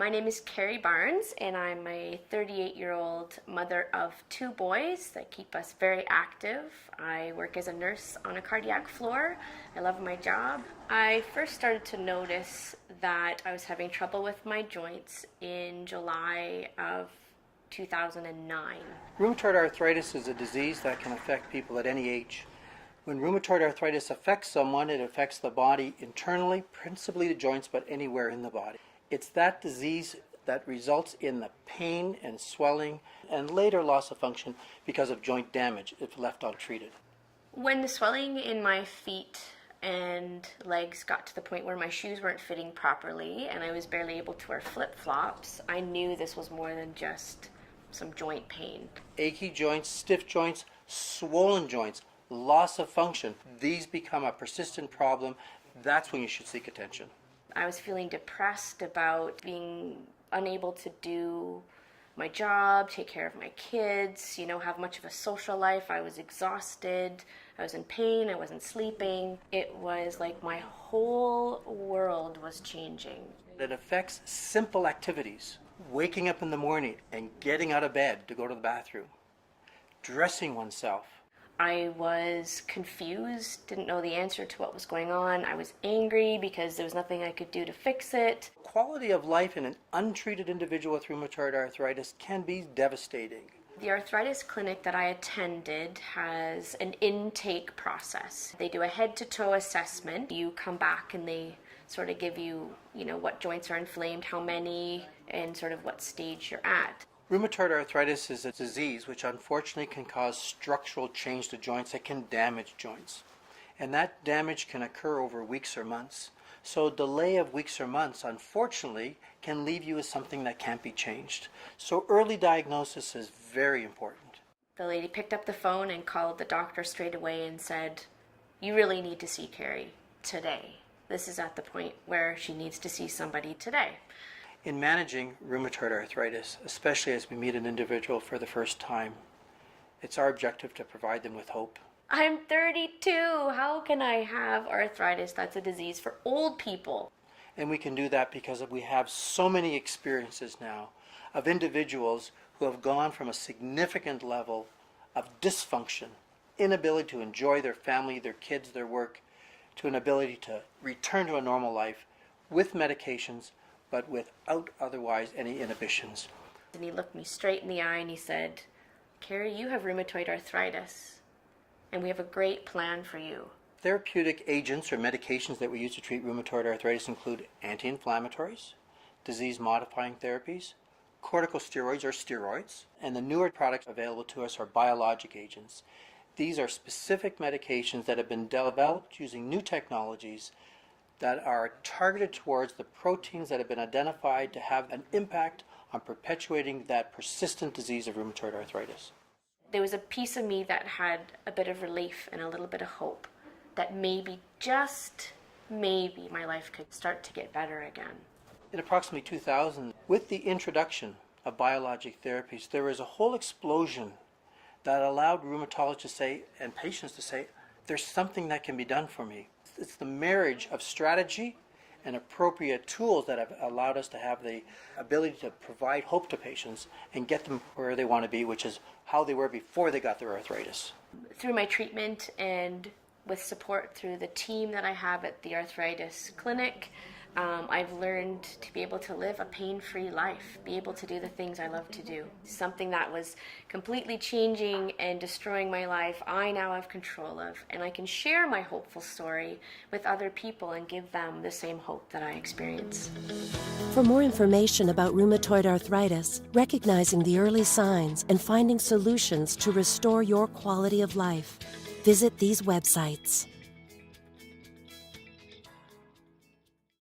My name is Carrie Barnes, and I'm a 38-year-old mother of 2 boys that keep us very active. I work as a nurse on a cardiac floor. I love my job. I first started to notice that I was having trouble with my joints in July of 2009. Rheumatoid arthritis is a disease that can affect people at any age. When rheumatoid arthritis affects someone, it affects the body internally, principally the joints, but anywhere in the body. It's that disease that results in the pain and swelling and later loss of function because of joint damage if left untreated. When the swelling in my feet and legs got to the point where my shoes weren't fitting properly and I was barely able to wear flip-flops, I knew this was more than just some joint pain. Achy joints, stiff joints, swollen joints, loss of function, these become a persistent problem. That's when you should seek attention. I was feeling depressed about being unable to do my job, take care of my kids, have much of a social life. I was exhausted. I was in pain. I wasn't sleeping. It was like my whole world was changing. It affects simple activities. Waking up in the morning and getting out of bed to go to the bathroom. Dressing oneself. I was confused, didn't know the answer to what was going on. I was angry because there was nothing I could do to fix it. Quality of life in an untreated individual with rheumatoid arthritis can be devastating. The arthritis clinic that I attended has an intake process. They do a head-to-toe assessment. You come back and they sort of give you, what joints are inflamed, how many, and sort of what stage you're at. Rheumatoid arthritis is a disease which unfortunately can cause structural change to joints that can damage joints. And that damage can occur over weeks or months. So a delay of weeks or months, unfortunately, can leave you with something that can't be changed. So early diagnosis is very important. The lady picked up the phone and called the doctor straight away and said, "You really need to see Carrie today. This is at the point where she needs to see somebody today." In managing rheumatoid arthritis, especially as we meet an individual for the first time, it's our objective to provide them with hope. I'm 32. How can I have arthritis? That's a disease for old people. And we can do that because we have so many experiences now of individuals who have gone from a significant level of dysfunction, inability to enjoy their family, their kids, their work, to an ability to return to a normal life with medications, but without otherwise any inhibitions. And he looked me straight in the eye and he said, "Carrie, you have rheumatoid arthritis, and we have a great plan for you." Therapeutic agents or medications that we use to treat rheumatoid arthritis include anti-inflammatories, disease-modifying therapies, corticosteroids or steroids, and the newer products available to us are biologic agents. These are specific medications that have been developed using new technologies that are targeted towards the proteins that have been identified to have an impact on perpetuating that persistent disease of rheumatoid arthritis. There was a piece of me that had a bit of relief and a little bit of hope that maybe, just maybe, my life could start to get better again. In approximately 2000, with the introduction of biologic therapies, there was a whole explosion that allowed rheumatologists to say, and patients to say, there's something that can be done for me. It's the marriage of strategy and appropriate tools that have allowed us to have the ability to provide hope to patients and get them where they want to be, which is how they were before they got their arthritis. Through my treatment and with support through the team that I have at the arthritis clinic, I've learned to be able to live a pain-free life, be able to do the things I love to do. Something that was completely changing and destroying my life, I now have control of, and I can share my hopeful story with other people and give them the same hope that I experience. For more information about rheumatoid arthritis, recognizing the early signs and finding solutions to restore your quality of life, visit these websites.